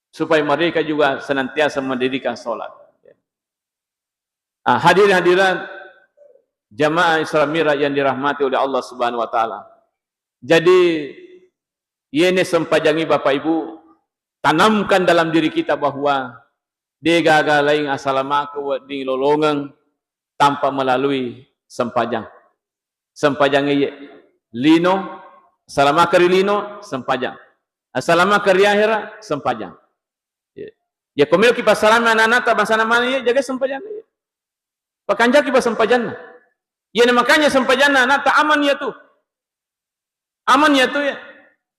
supaya mereka juga senantiasa mendirikan sholat. Nah, hadirin-hadirat jamaah Islamiyah yang dirahmati oleh Allah Subhanahu Wa Taala. Jadi ini sempajangi Bapak Ibu, tanamkan dalam diri kita bahwa dia gagal lain asalamak di lolongan tanpa melalui sempajang. Sempajang lino, salamakari lino, sempajang. Assalamakari akhirah, sempajang. Ya komil kipas salama anak-anak bahasa nama ya jaga sempajang. Pakanjak kipas sempajang. Ya makanya sempajang anak tak aman ya tu. Aman ya tu ya.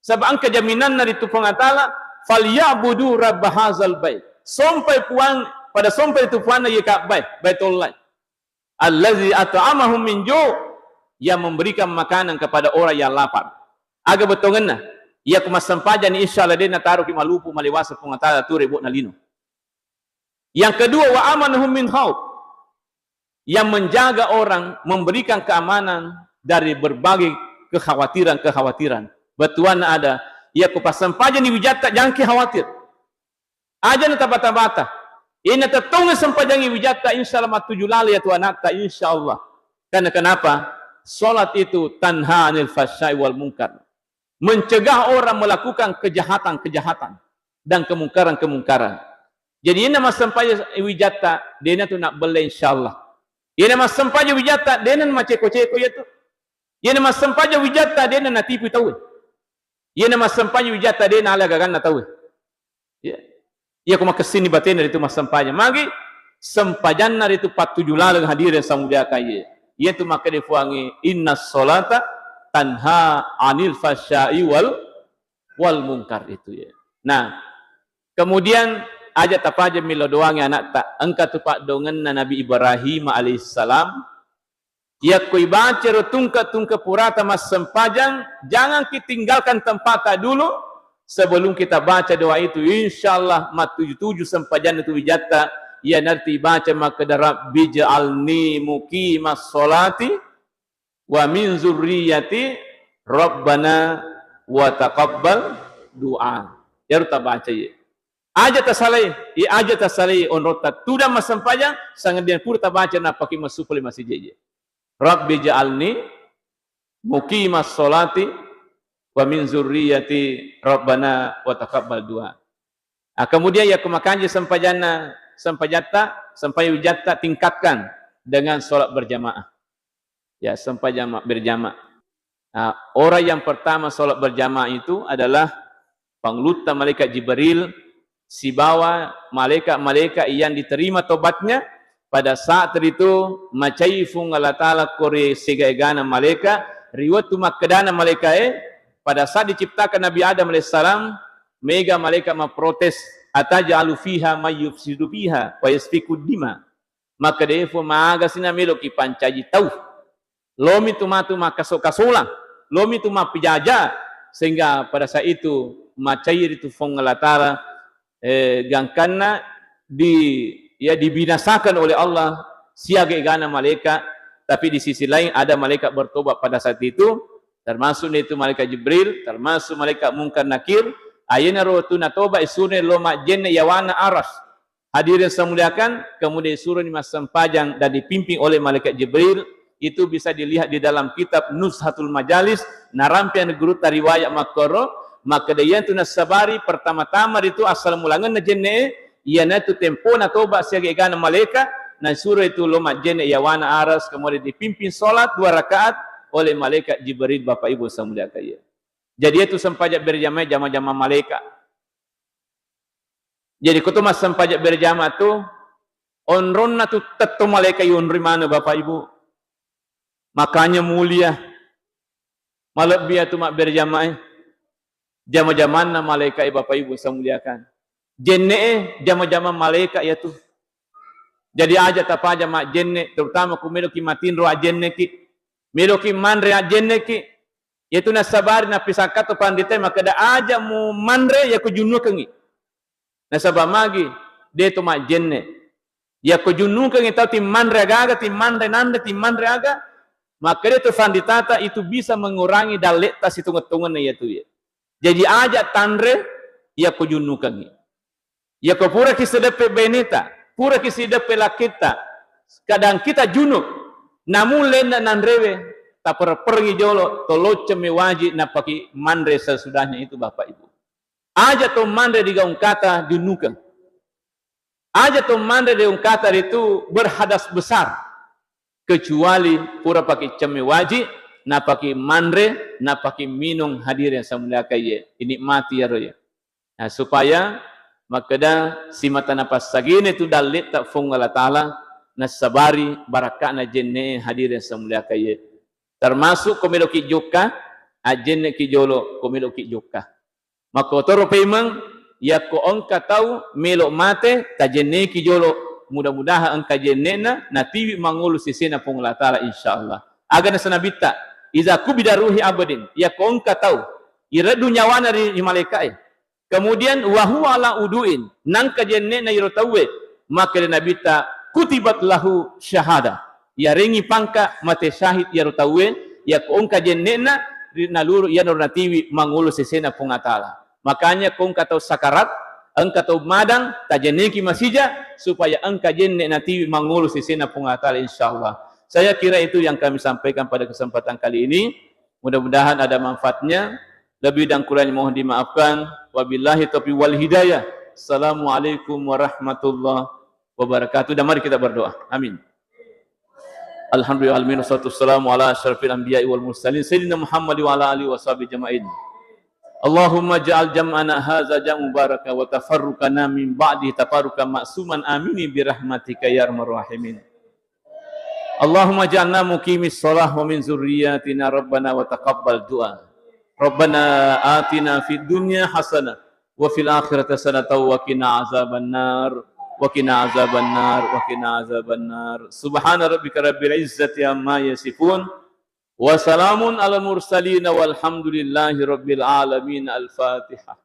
Sebab angka jaminan dari tu pengatala falyabudu rabb hadzal bait. Sampai puan pada sampai tu puan ya Ka'bah, Baitullah. Allazi at'amahum min ju', yang memberikan makanan kepada orang yang lapar. Agak betongenna, ia kumas sempajan insyaallah dia taruh ki malupu maliwasa pengatala tu rebut nalino. Yang kedua wa amanahum min khauf, yang menjaga orang, memberikan keamanan dari berbagai kekhawatiran. Betuan ada, ia kupas sempajan di wijata jangan ki khawatir. Aja na tabata-bata. Ini tetungga sempajan di wijata insyaallah matuju lali ya tuan anak insyaallah. Karena kenapa? Salat itu tanha anil fahsya'i wal munkar. Mencegah orang melakukan kejahatan-kejahatan dan kemungkaran-kemungkaran. Jadi ini nama sampaya wijata, dia tu nak beli insyaallah. Ini nama sampaya wijata, dia nak ceko-ceko ya tu. Ini nama sampaya wijata, dia nak tipu tahu. Ini nama sampaya wijata, dia nak alagagan na tahu. Ya. Ia kuma kesini batin dari itu mas sampaya. Magi sampajanna itu patujulal hadir yang samudia kaya. Ia tu maka difuangi inna sholata tanha anil fahsya'i wal munkar itu ya. Nah, kemudian aja tapaja milo doangi anak tak engka tu pak dongen Nabi Ibrahim alaihissalam. Ia kui baca tungka purata mas sempajang, jangan ditinggalkan tempat dulu sebelum kita baca doa itu. Insyaallah mat 77 sempajan itu wijata. Ya nanti baca maka darab bij'alni muqimas sholati wa min zurriyyati rabbana wa taqabbal doa. Ya ruta baca ya. Aja tasalai on rota tuda masampajang sangat dia pura baca na pakai masupli masih jeje. Rabbi ja'alni muqimas sholati wa min zurriyyati rabbana wa taqabbal doa. Kemudian ya kemakanja sampai wijata tingkatkan dengan sholat berjamaah. Ya, sampai berjamaah. Nah, orang yang pertama solat berjamaah itu adalah pangluta malaikat Jibril, si bawa malaikat-malaikat yang diterima tobatnya pada saat itu macaifung Allah Ta'ala kore segaigana malaikat riwatu makadana malaikat pada saat diciptakan Nabi Adam AS mega malaikat memprotes atajalu fiha mayyufsidu fiha wa yasfiku dima maka defo maaga sina meloki pancaji tau lomi tumatu makasok-kasolang lomi tu mapijaja sehingga pada saat itu macair itu fong Allah Ta'ala gangkana dibinasakan oleh Allah siaga gana malaikat, tapi di sisi lain ada malaikat bertobat pada saat itu, termasuk itu malaikat Jibril, termasuk malaikat Munkar Nakir. Ayana rotuna toba isurne loma jenne yawana aras. Hadirin saya muliakan, kemudian surah ini masih sempajang dan dipimpin oleh malaikat Jibril. Itu bisa dilihat di dalam kitab Nuzhatul Majalis, narampian guru riwayat Makoro. Maka dia tu nasabari pertama-tama itu asal mulangan na jenne iana tu tempo na toba siaga igana malaikat na surah itu loma jenne yawana aras kemudian dipimpin solat 2 rakaat oleh malaikat Jibril Bapak Ibu samulia kaya. Jadi itu sempajak berjamaah jamaah malaikat. Jadi kutu mas sempajak berjamaah tu onronna tu tettu malaikat yunri mana Bapak Ibu. Makanya mulia malabia tu mak berjamaah. Jama-jamanna malaikat Bapak Ibu saya muliakan. Jenne jama-jama malaikat ya tu. Jadi aja tapa aja mak jenne terutama ku meloki matin roa jenne ki. Meloki manre jenne ki. Yaitu nasabari na pisakato pandite maka da aja mu manre ya ku junu kengi. Nasaba magi de tu mak jenne. Ya ku junu kengi tau tim manre aga tim manre nande tim manre aga. Maka dia tu fanditata itu bisa mengurangi daleta hitung-hitungan ya tu ya. Jadi aja tandre ya ko junukangi. Ya ko pura kisedepe benita, pura kisedepe lakita. Kadang kita junuk, namun lenda nanrewe tak pergi jolo toloce mewaji napaki mandre sesudahnya itu Bapak Ibu. Aja to mandre digaung kata junukan. Aja to mandre digaung kata itu berhadas besar. Kecuali pura pakai cemewaji napaki mandre, napaki minum hadir yang saya muliakan ya. Ini mati ya roya. Nah, supaya makada si mata napas sagini tu dalit tak fung Allah Ta'ala nasabari barakana jenne hadir yang saya muliakan ya. Termasuk komeloki joka, ajenne ki jolo komeloki joka. Maka otoro pemang ya ko ongka tahu melok mate tajenne ki jolo mudah-mudahan engka jennena natiwi mangulu sisina fung Allah Ta'ala insyaallah. Agana sanabita iza kubida ruhi abadin ya kongka tahu iradu nyawana di malaikat kemudian wahu ala uduin nang kajenne na irotawe maka nabita kutibat lahu syahada ya ringi pangka mate syahid ya rotawe ya kongka jenne na naluru ya natiwi mangulu sesena pungatala makanya kongka tahu sakarat engka tahu madang tajenne ki masija supaya engka jenne natiwi mangulu sesena pungatala insyaallah. Saya kira itu yang kami sampaikan pada kesempatan kali ini. Mudah-mudahan ada manfaatnya. Lebih dan kurangnya mohon dimaafkan. Wabillahi taufiq wal hidayah. Assalamualaikum warahmatullahi wabarakatuh. Dan mari kita berdoa. Amin. Alhamdulillah wassalatu wassalamu ala asyrafil anbiya'i wal mursalin sayyidina Muhammad wa ala alihi washabihi jama'in. Allahumma ja'al jam'ana hadza jam'an mubaraka wa tafarruqana min ba'di tafarruqan ma'suman amini bi rahmatika ya arhamar rahimin. Allahumma ja'alna muqimis shalah wa min zurriyyatina rabbana wa taqabbal du'a. Rabbana atina fid dunya hasanah wa fil akhirati hasanah wa qina azabannar wa qina azabannar wa qina azabannar. Subhana rabbika rabbil izzati amma yasifun wa salamun alal mursalin walhamdulillahi rabbil alamin. Al-Fatihah.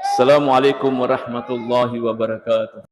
Assalamualaikum warahmatullahi wabarakatuh.